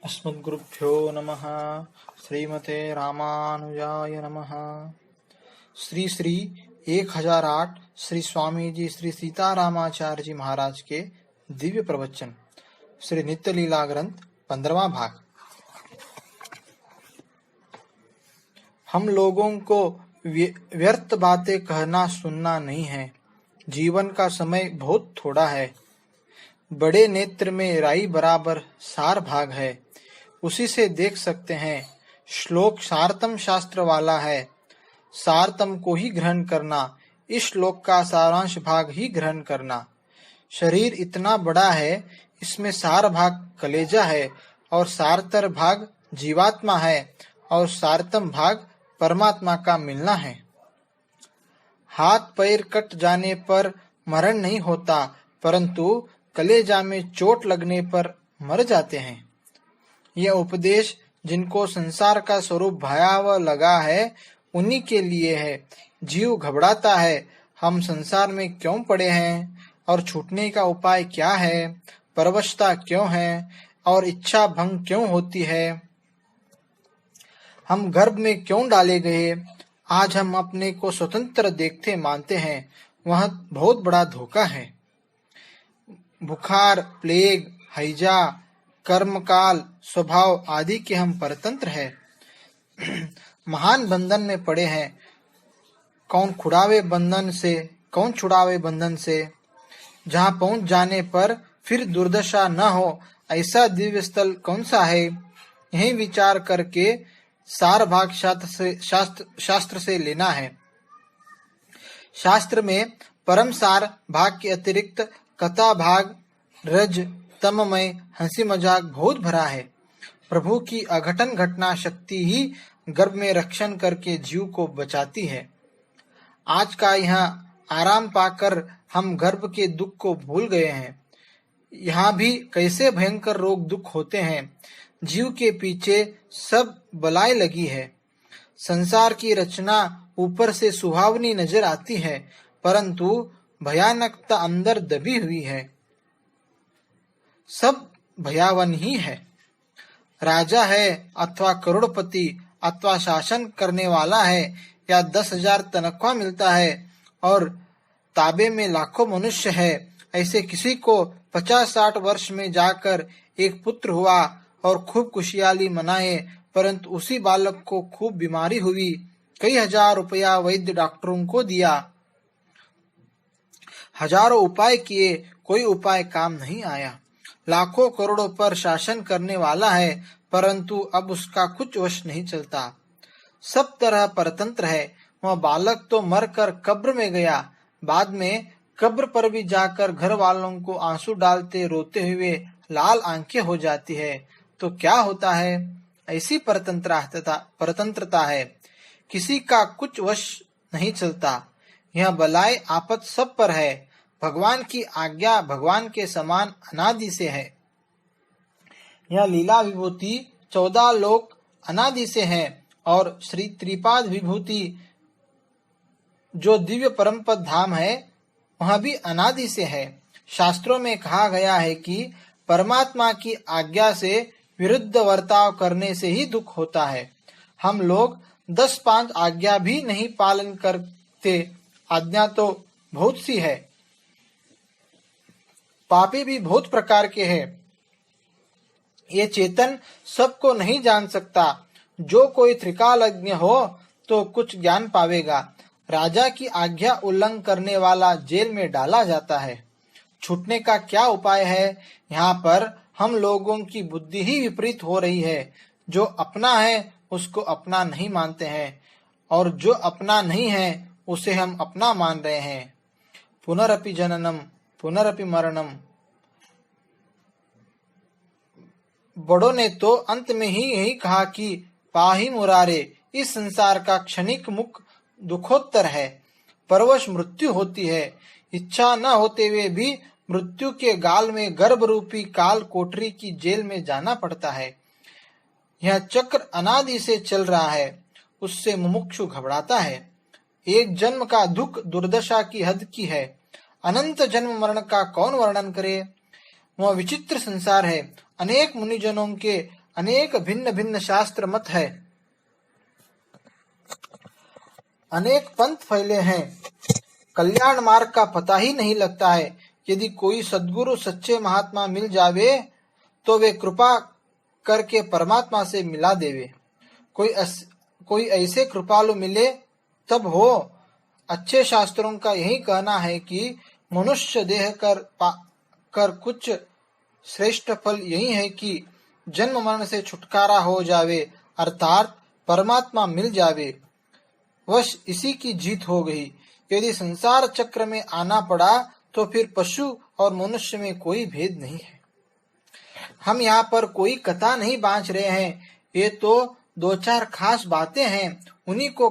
अस्मद्गुरुभ्यो नमः। श्रीमते रामानुजाय नमः। श्री श्री 1008 श्री स्वामी जी श्री सीतारामाचार्य जी महाराज के दिव्य प्रवचन श्री नित्य लीला ग्रंथ 15वां भाग। हम लोगों को व्यर्थ बातें कहना सुनना नहीं है। जीवन का समय बहुत थोड़ा है। बड़े नेत्र में राई बराबर सार भाग है, उसी से देख सकते हैं। श्लोक सारतम शास्त्र वाला है, सारतम को ही ग्रहण करना, इस श्लोक का सारांश भाग ही ग्रहण करना। शरीर इतना बड़ा है, इसमें सार भाग कलेजा है और सारतर भाग जीवात्मा है और सारतम भाग परमात्मा का मिलना है। हाथ पैर कट जाने पर मरण नहीं होता, परंतु कलेजा में चोट लगने पर मर जाते हैं। यह उपदेश जिनको संसार का स्वरूप भयावह लगा है, उन्हीं के लिए है। जीव घबराता है, हम संसार में क्यों पड़े हैं और छूटने का उपाय क्या है, परवशता क्यों है और इच्छा भंग क्यों होती है, हम गर्भ में क्यों डाले गए। आज हम अपने को स्वतंत्र देखते मानते हैं, वह बहुत बड़ा धोखा है। बुखार, प्लेग, हैजा, कर्मकाल, स्वभाव आदि के हम परतंत्र हैं। महान बंधन में पड़े हैं, कौन छुड़ावे बंधन से। जहाँ पहुँच जाने पर फिर दुर्दशा न हो, ऐसा दिव्य स्थल कौन सा है। यही विचार करके सार भाग शास्त्र से लेना है। शास्त्र में परम सार भाग के अतिरिक्त कथा भाग, रज, तममय, हंसी मजाक बहुत भरा है। प्रभु की अघटन घटना शक्ति ही गर्भ में रक्षण करके जीव को बचाती है। आज का यहाँ आराम पाकर हम गर्भ के दुख को भूल गए हैं। यहाँ भी कैसे भयंकर रोग दुख होते हैं। जीव के पीछे सब बलाई लगी है। संसार की रचना ऊपर से सुहावनी नजर आती है, परंतु भयानकता अंदर दबी हुई है। सब भयावन ही है। राजा है अथवा करोड़पति अथवा शासन करने वाला है या 10,000 तनख्वाह मिलता है और ताबे में लाखों मनुष्य है, ऐसे किसी को 50-60 वर्ष में जाकर एक पुत्र हुआ और खूब खुशहाली मनाए, परंतु उसी बालक को खूब बीमारी हुई, कई हजार रुपया वैद्य डॉक्टरों को दिया, हजारों उपाय किए, कोई उपाय काम नहीं आया। लाखों करोड़ों पर शासन करने वाला है, परंतु अब उसका कुछ वश नहीं चलता। सब तरह परतंत्र है। वह बालक तो मरकर कब्र में गया, बाद में कब्र पर भी जाकर घर वालों को आंसू डालते रोते हुए लाल आंखें हो जाती है। तो क्या होता है? ऐसी परतंत्रता है। किसी का कुछ वश नहीं चलता। यह बलाय आपत सब पर है। भगवान की आज्ञा भगवान के समान अनादि से है। यह लीला विभूति 14 लोक अनादि से है और श्री त्रिपाद विभूति जो दिव्य परमपद धाम है, वह भी अनादि से है। शास्त्रों में कहा गया है कि परमात्मा की आज्ञा से विरुद्ध वर्ताव करने से ही दुख होता है। हम लोग 10-5 आज्ञा भी नहीं पालन करते। आज्ञा तो बहुत सी है। पापी भी बहुत प्रकार के हैं। ये चेतन सबको नहीं जान सकता। जो कोई त्रिकालज्ञ हो तो कुछ ज्ञान पावेगा। राजा की आज्ञा उल्लंघन करने वाला जेल में डाला जाता है। छूटने का क्या उपाय है? यहाँ पर हम लोगों की बुद्धि ही विपरीत हो रही है। जो अपना है उसको अपना नहीं मानते हैं और जो अपना नहीं है उसे हम अपना मान रहे हैं। पुनरपि जननम पुनरपि मरणम। बड़ों ने तो अंत में ही यही कहा कि पाही मुरारे, इस संसार का क्षणिक मुख दुखोत्तर है। परवश मृत्यु होती है। इच्छा न होते हुए भी मृत्यु के गाल में गर्भ रूपी काल कोठरी की जेल में जाना पड़ता है। यह चक्र अनादि से चल रहा है, उससे मुमुक्षु घबराता है। एक जन्म का दुख दुर्दशा की हद की है। अनंत जन्म मरण का कौन वर्णन करे। वह विचित्र संसार है। अनेक मुनिजनों के अनेक भिन्न भिन्न शास्त्र मत है, अनेक पंथ फैले हैं, कल्याण मार्ग का पता ही नहीं लगता है। यदि कोई सद्गुरु सच्चे महात्मा मिल जावे तो वे कृपा करके परमात्मा से मिला देवे। कोई ऐसे कृपालु मिले तब हो। अच्छे शास्त्रों का यही कहना है कि मनुष्य देह कर कुछ श्रेष्ठ फल यही है कि जन्म मरण से छुटकारा हो जावे, अर्थात परमात्मा मिल जावे। वश इसी की जीत हो गई। यदि संसार चक्र में आना पड़ा तो फिर पशु और मनुष्य में कोई भेद नहीं है। हम यहाँ पर कोई कथा नहीं बांच रहे हैं, ये तो दो चार खास बातें हैं, उन्हीं को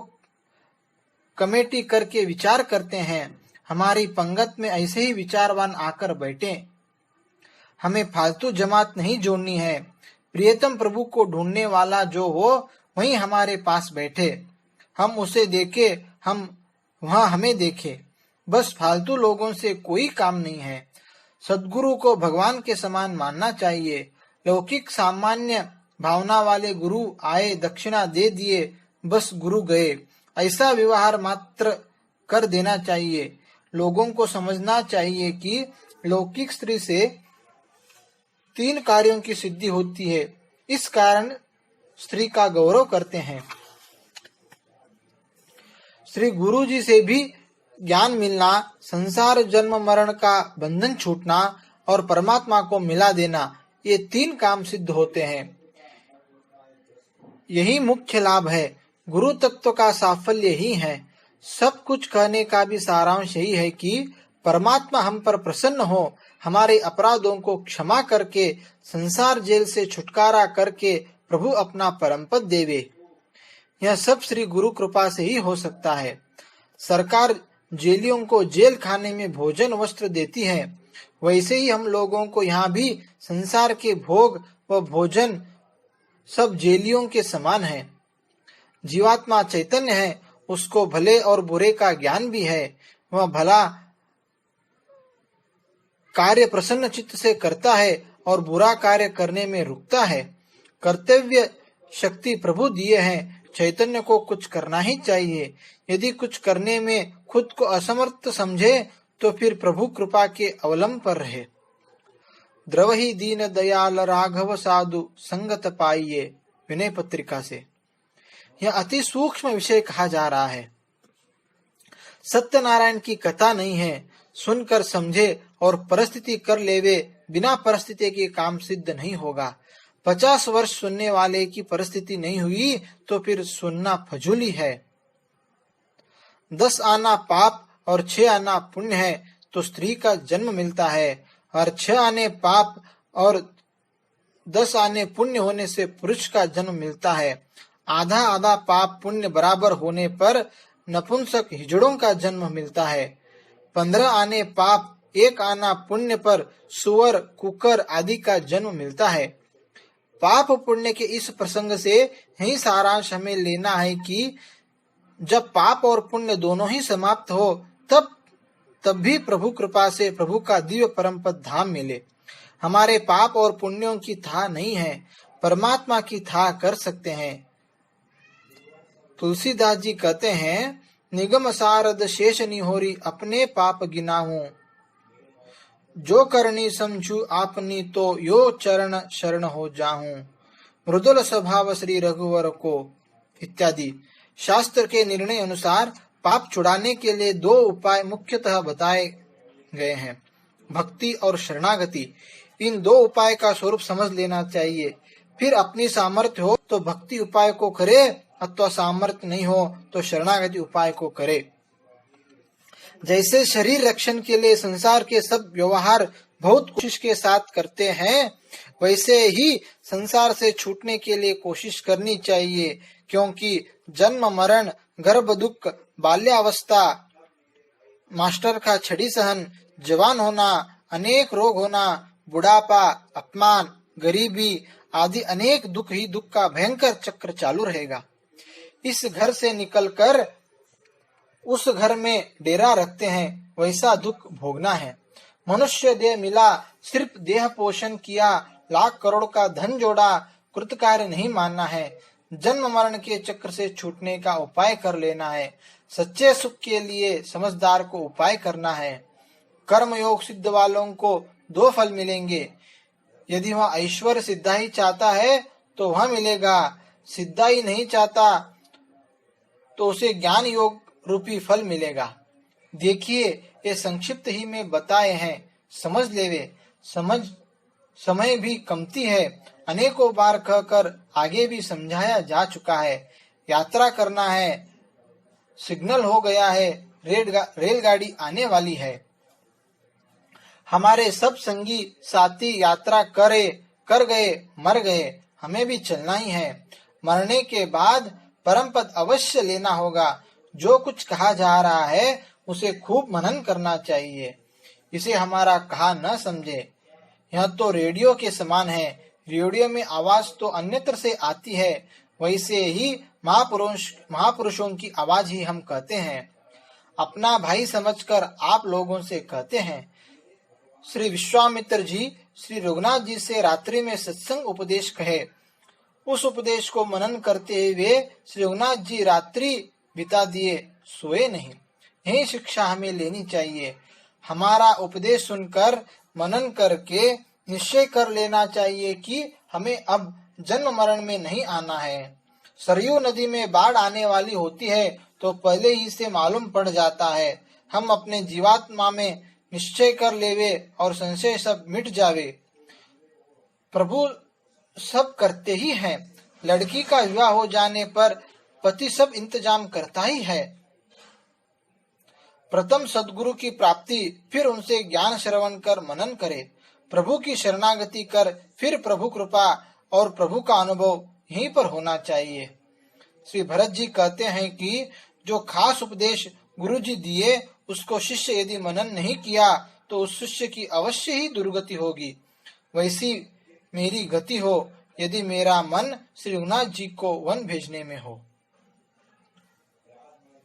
कमेटी करके विचार करते हैं। हमारी पंगत में ऐसे ही विचारवान आकर बैठे। हमें फालतू जमात नहीं जोड़नी है। प्रियतम प्रभु को ढूंढने वाला जो हो वहीं हमारे पास बैठे, हम उसे देखे, हम वहाँ हमें देखे। बस फालतू लोगों से कोई काम नहीं है। सद्गुरु को भगवान के समान मानना चाहिए। लौकिक सामान्य भावना वाले गुरु आए, दक्षिणा दे दिए, बस गुरु गए, ऐसा व्यवहार मात्र कर देना चाहिए। लोगों को समझना चाहिए कि लौकिक स्त्री से 3 कार्यों की सिद्धि होती है, इस कारण स्त्री का गौरव करते हैं। श्री गुरु जी से भी ज्ञान मिलना, संसार जन्म मरण का बंधन छूटना और परमात्मा को मिला देना, ये 3 काम सिद्ध होते हैं। यही मुख्य लाभ है। गुरु तत्व का साफल्य ही है। सब कुछ कहने का भी सारांश यही है कि परमात्मा हम पर प्रसन्न हो, हमारे अपराधों को क्षमा करके संसार जेल से छुटकारा करके प्रभु अपना परम पद देवे। यह सब श्री गुरु कृपा से ही हो सकता है। सरकार जेलियों को जेल खाने में भोजन वस्त्र देती है, वैसे ही हम लोगों को यहाँ भी संसार के भोग व भोजन सब जेलियों के समान है। जीवात्मा चैतन्य है, उसको भले और बुरे का ज्ञान भी है। वह भला कार्य प्रसन्न चित्त से करता है और बुरा कार्य करने में रुकता है। कर्तव्य शक्ति प्रभु दिए हैं, चैतन्य को कुछ करना ही चाहिए। यदि कुछ करने में खुद को असमर्थ समझे तो फिर प्रभु कृपा के अवलंब पर रहे। द्रवहि दीन दयाल राघव साधु संगत पाइये, विनय पत्रिका से। यह अति सूक्ष्म विषय कहा जा रहा है। सत्यनारायण की कथा नहीं है, सुनकर समझे और परिस्थिति कर लेवे, बिना परिस्थिति के काम सिद्ध नहीं होगा। 50 वर्ष सुनने वाले की परिस्थिति नहीं हुई तो फिर सुनना फजूली है। 10 आना पाप और 6 आना पुण्य है तो स्त्री का जन्म मिलता है, और 6 आने पाप और 10 आने पुण्य होने से पुरुष का जन्म मिलता है। आधा आधा पाप पुण्य बराबर होने पर नपुंसक हिजड़ों का जन्म मिलता है। 15 आने पाप 1 आना पुण्य पर सुअर कुकर आदि का जन्म मिलता है। पाप पुण्य के इस प्रसंग से यही सारांश हमें लेना है कि जब पाप और पुण्य दोनों ही समाप्त हो तब भी प्रभु कृपा से प्रभु का दिव्य परम पद धाम मिले। हमारे पाप और पुण्यों की था नहीं है, परमात्मा की था कर सकते हैं। तुलसीदास जी कहते हैं, निगम सारद शेष निहोरी अपने पाप गिनाहूं, जो करनी समझू आपनी तो यो चरण शरण हो जाहूं, मृदुल स्वभाव श्री रघुवर को इत्यादि। शास्त्र के निर्णय अनुसार पाप छुड़ाने के लिए 2 उपाय मुख्यतः बताए गए हैं, भक्ति और शरणागति। इन 2 उपाय का स्वरूप समझ लेना चाहिए। फिर अपनी सामर्थ्य हो तो भक्ति उपाय को करे, अथवा सामर्थ्य नहीं हो तो शरणागति उपाय को करे। जैसे शरीर रक्षण के लिए संसार के सब व्यवहार बहुत कोशिश के साथ करते हैं, वैसे ही संसार से छूटने के लिए कोशिश करनी चाहिए, क्योंकि जन्म मरण, गर्भ दुख, बाल्यावस्था, मास्टर का छड़ी सहन, जवान होना, अनेक रोग होना, बुढ़ापा, अपमान, गरीबी आदि अनेक दुख ही दुख का भयंकर चक्र चालू रहेगा। इस घर से निकलकर उस घर में डेरा रखते हैं, वैसा दुख भोगना है। मनुष्य देह मिला, सिर्फ देह पोषण किया, लाख करोड़ का धन जोड़ा, कृतकार्य नहीं मानना है। जन्म मरण के चक्र से छूटने का उपाय कर लेना है। सच्चे सुख के लिए समझदार को उपाय करना है। कर्म योग सिद्ध वालों को 2 फल मिलेंगे। यदि वह ऐश्वर्य सिद्धाई चाहता है तो वह मिलेगा, सिद्धाई नहीं चाहता तो उसे ज्ञान योग रूपी फल मिलेगा। देखिए, ये संक्षिप्त ही में बताए हैं, समझ लेवे। समय भी कमती है, अनेकों बार कहकर आगे भी समझाया जा चुका है। यात्रा करना है, सिग्नल हो गया है, रेलगाड़ी आने वाली है। हमारे सब संगी साथी यात्रा कर गए, मर गए, हमें भी चलना ही है। मरने के बाद परम पद अवश्य लेना होगा। जो कुछ कहा जा रहा है उसे खूब मनन करना चाहिए। इसे हमारा कहा न समझे। यह तो रेडियो के समान है। रेडियो में आवाज तो अन्यत्र से आती है, वैसे ही महापुरुषों की आवाज ही हम कहते हैं। अपना भाई समझकर आप लोगों से कहते हैं। श्री विश्वामित्र जी श्री रघुनाथ जी से रात्रि में सत्संग उपदेश कहे। उस उपदेश को मनन करते हुए श्री रघुनाथ जी रात्रि बिता दिए, सोए नहीं। यही शिक्षा हमें लेनी चाहिए। हमारा उपदेश सुनकर मनन करके निश्चय कर लेना चाहिए कि हमें अब जन्म मरण में नहीं आना है। सरयू नदी में बाढ़ आने वाली होती है तो पहले ही से मालूम पड़ जाता है। हम अपने जीवात्मा में निश्चय कर लेवे और संशय सब मिट जावे। प्रभु सब करते ही हैं। लड़की का विवाह हो जाने पर पति सब इंतजाम करता ही है। प्रथम सद्गुरु की प्राप्ति, फिर उनसे ज्ञान श्रवण कर मनन करे। प्रभु की शरणागति कर, फिर प्रभु कृपा और प्रभु का अनुभव यहीं पर होना चाहिए। श्री भरत जी कहते हैं कि जो खास उपदेश गुरु जी दिए उसको शिष्य यदि मनन नहीं किया तो उस शिष्य की अवश्य ही दुर्गति होगी। वैसी मेरी गति हो यदि मेरा मन श्री रघुनाथ जी को वन भेजने में हो।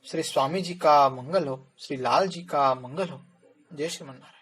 श्री स्वामी जी का मंगल हो, श्री लाल जी का मंगल हो। जय श्रीमन नारायण।